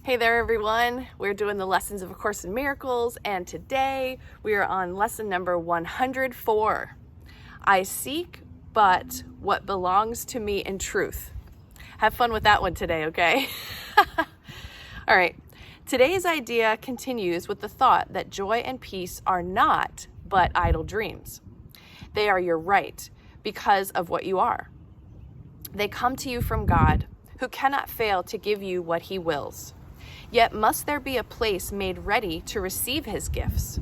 Hey there, everyone. We're doing the lessons of A Course in Miracles, and today we are on lesson number 104. I seek but what belongs to me in truth. Have fun with that one today, okay? All right. Today's idea continues with the thought that joy and peace are not but idle dreams. They are your right because of what you are. They come to you from God, who cannot fail to give you what he wills. Yet must there be a place made ready to receive his gifts.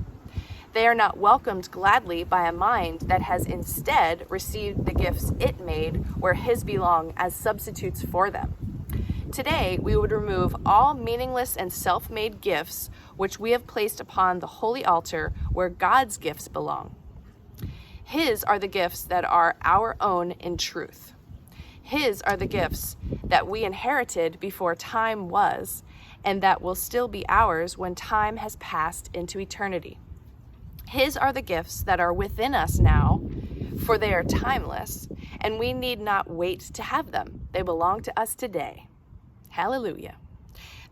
They are not welcomed gladly by a mind that has instead received the gifts it made where his belong as substitutes for them. Today, we would remove all meaningless and self-made gifts which we have placed upon the holy altar where God's gifts belong. His are the gifts that are our own in truth. His are the gifts that we inherited before time was, and that will still be ours when time has passed into eternity. His are the gifts that are within us now, for they are timeless, and we need not wait to have them. They belong to us today. Hallelujah.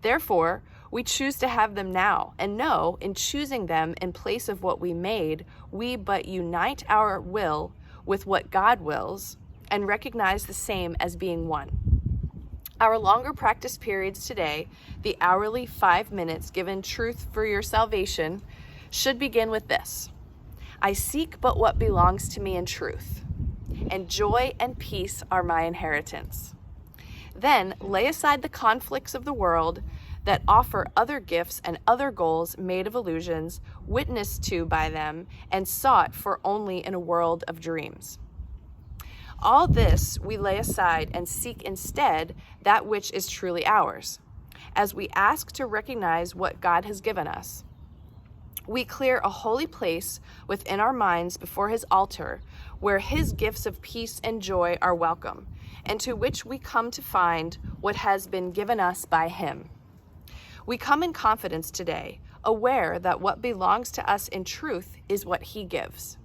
Therefore, we choose to have them now, and know, in choosing them in place of what we made, we but unite our will with what God wills, and recognize the same as being one. Our longer practice periods today, the hourly 5 minutes given truth for your salvation, should begin with this. I seek but what belongs to me in truth, and joy and peace are my inheritance. Then lay aside the conflicts of the world that offer other gifts and other goals made of illusions, witnessed to by them, and sought for only in a world of dreams. All this we lay aside and seek instead that which is truly ours, as we ask to recognize what God has given us. We clear a holy place within our minds before his altar, where his gifts of peace and joy are welcome, and to which we come to find what has been given us by him. We come in confidence today, aware that what belongs to us in truth is what he gives.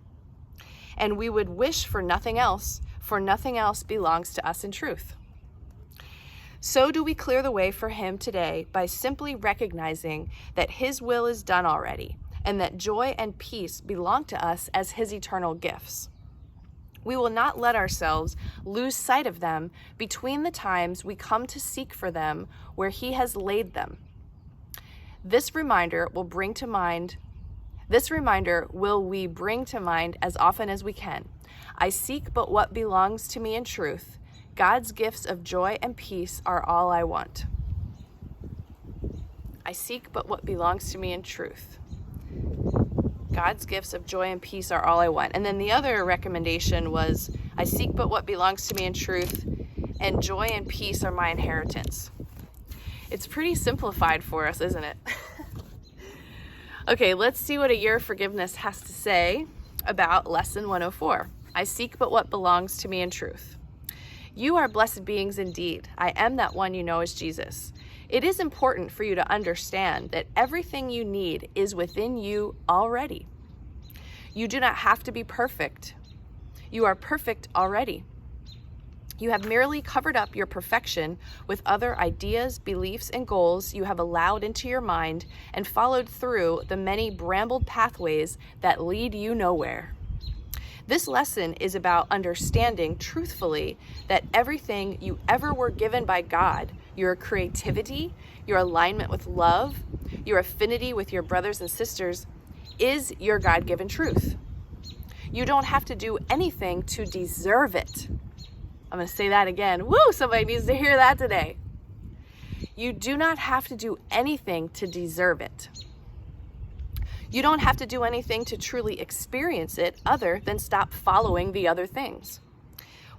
And we would wish for nothing else, for nothing else belongs to us in truth. So do we clear the way for him today by simply recognizing that his will is done already, and that joy and peace belong to us as his eternal gifts. We will not let ourselves lose sight of them between the times we come to seek for them where he has laid them. This reminder will we bring to mind as often as we can. I seek but what belongs to me in truth. God's gifts of joy and peace are all I want. I seek but what belongs to me in truth. God's gifts of joy and peace are all I want. And then the other recommendation was, I seek but what belongs to me in truth, and joy and peace are my inheritance. It's pretty simplified for us, isn't it? Okay, let's see what A Year of Forgiveness has to say about lesson 104. I seek but what belongs to me in truth. You are blessed beings indeed. I am that one you know as Jesus. It is important for you to understand that everything you need is within you already. You do not have to be perfect. You are perfect already. You have merely covered up your perfection with other ideas, beliefs, and goals you have allowed into your mind and followed through the many brambled pathways that lead you nowhere. This lesson is about understanding truthfully that everything you ever were given by God, your creativity, your alignment with love, your affinity with your brothers and sisters, is your God-given truth. You don't have to do anything to deserve it. I'm going to say that again. Woo, somebody needs to hear that today. You do not have to do anything to deserve it. You don't have to do anything to truly experience it other than stop following the other things.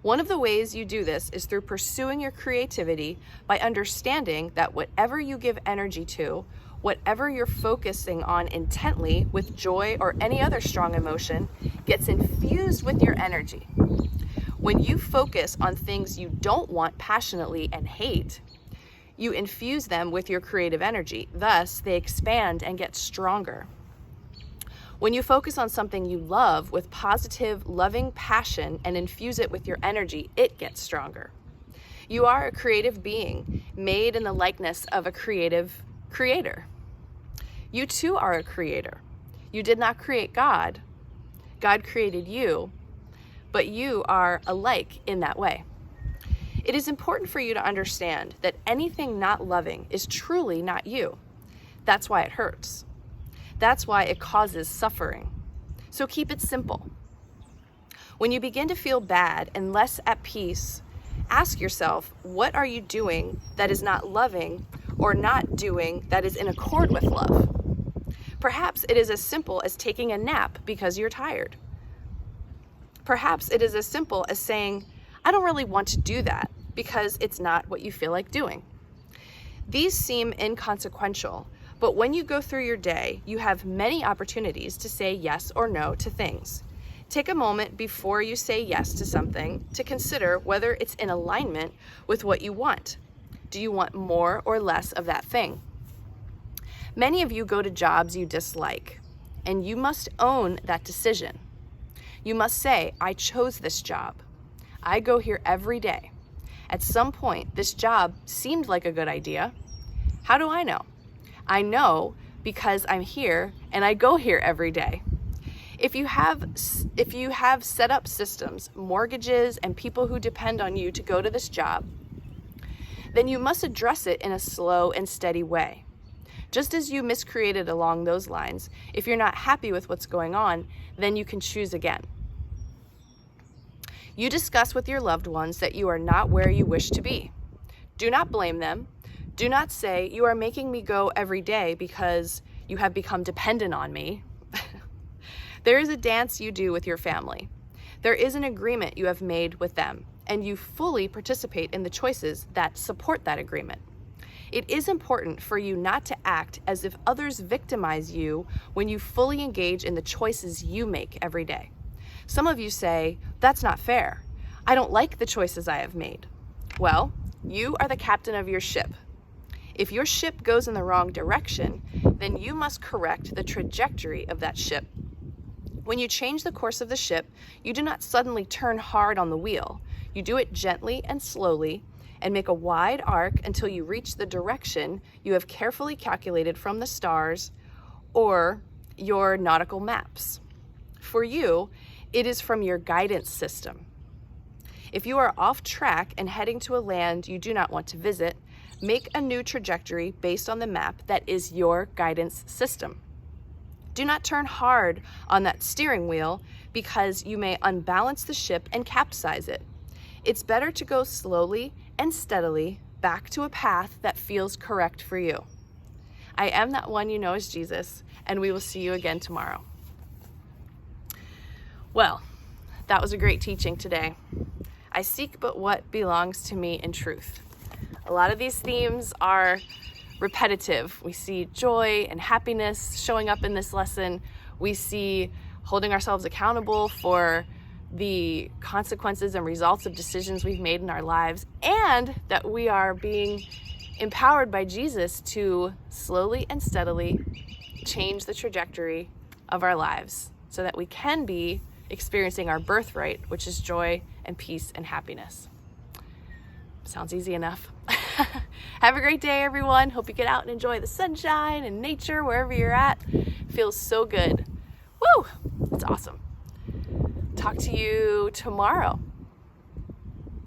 One of the ways you do this is through pursuing your creativity by understanding that whatever you give energy to, whatever you're focusing on intently with joy or any other strong emotion, gets infused with your energy. When you focus on things you don't want passionately and hate, you infuse them with your creative energy. Thus, they expand and get stronger. When you focus on something you love with positive, loving passion and infuse it with your energy, it gets stronger. You are a creative being made in the likeness of a creative creator. You too are a creator. You did not create God. God created you, but you are alike in that way. It is important for you to understand that anything not loving is truly not you. That's why it hurts. That's why it causes suffering. So keep it simple. When you begin to feel bad and less at peace, ask yourself, what are you doing that is not loving or not doing that is in accord with love? Perhaps it is as simple as taking a nap because you're tired. Perhaps it is as simple as saying, I don't really want to do that because it's not what you feel like doing. These seem inconsequential, but when you go through your day, you have many opportunities to say yes or no to things. Take a moment before you say yes to something to consider whether it's in alignment with what you want. Do you want more or less of that thing? Many of you go to jobs you dislike, and you must own that decision. You must say, I chose this job. I go here every day. At some point, this job seemed like a good idea. How do I know? I know because I'm here and I go here every day. If you have set up systems, mortgages, and people who depend on you to go to this job, then you must address it in a slow and steady way. Just as you miscreated along those lines, if you're not happy with what's going on, then you can choose again. You discuss with your loved ones that you are not where you wish to be. Do not blame them. Do not say, you are making me go every day because you have become dependent on me. There is a dance you do with your family. There is an agreement you have made with them, and you fully participate in the choices that support that agreement. It is important for you not to act as if others victimize you when you fully engage in the choices you make every day. Some of you say, that's not fair. I don't like the choices I have made. Well, you are the captain of your ship. If your ship goes in the wrong direction, then you must correct the trajectory of that ship. When you change the course of the ship, you do not suddenly turn hard on the wheel. You do it gently and slowly and make a wide arc until you reach the direction you have carefully calculated from the stars or your nautical maps. For you, it is from your guidance system. If you are off track and heading to a land you do not want to visit, make a new trajectory based on the map that is your guidance system. Do not turn hard on that steering wheel because you may unbalance the ship and capsize it. It's better to go slowly and steadily back to a path that feels correct for you. I am that one you know as Jesus, and we will see you again tomorrow. Well, that was a great teaching today. I seek but what belongs to me in truth. A lot of these themes are repetitive. We see joy and happiness showing up in this lesson. We see holding ourselves accountable for the consequences and results of decisions we've made in our lives, and that we are being empowered by Jesus to slowly and steadily change the trajectory of our lives so that we can be experiencing our birthright, which is joy and peace and happiness. Sounds easy enough. Have a great day, everyone. Hope you get out and enjoy the sunshine and nature wherever you're at. Feels so good. Woo! It's awesome. Talk to you tomorrow.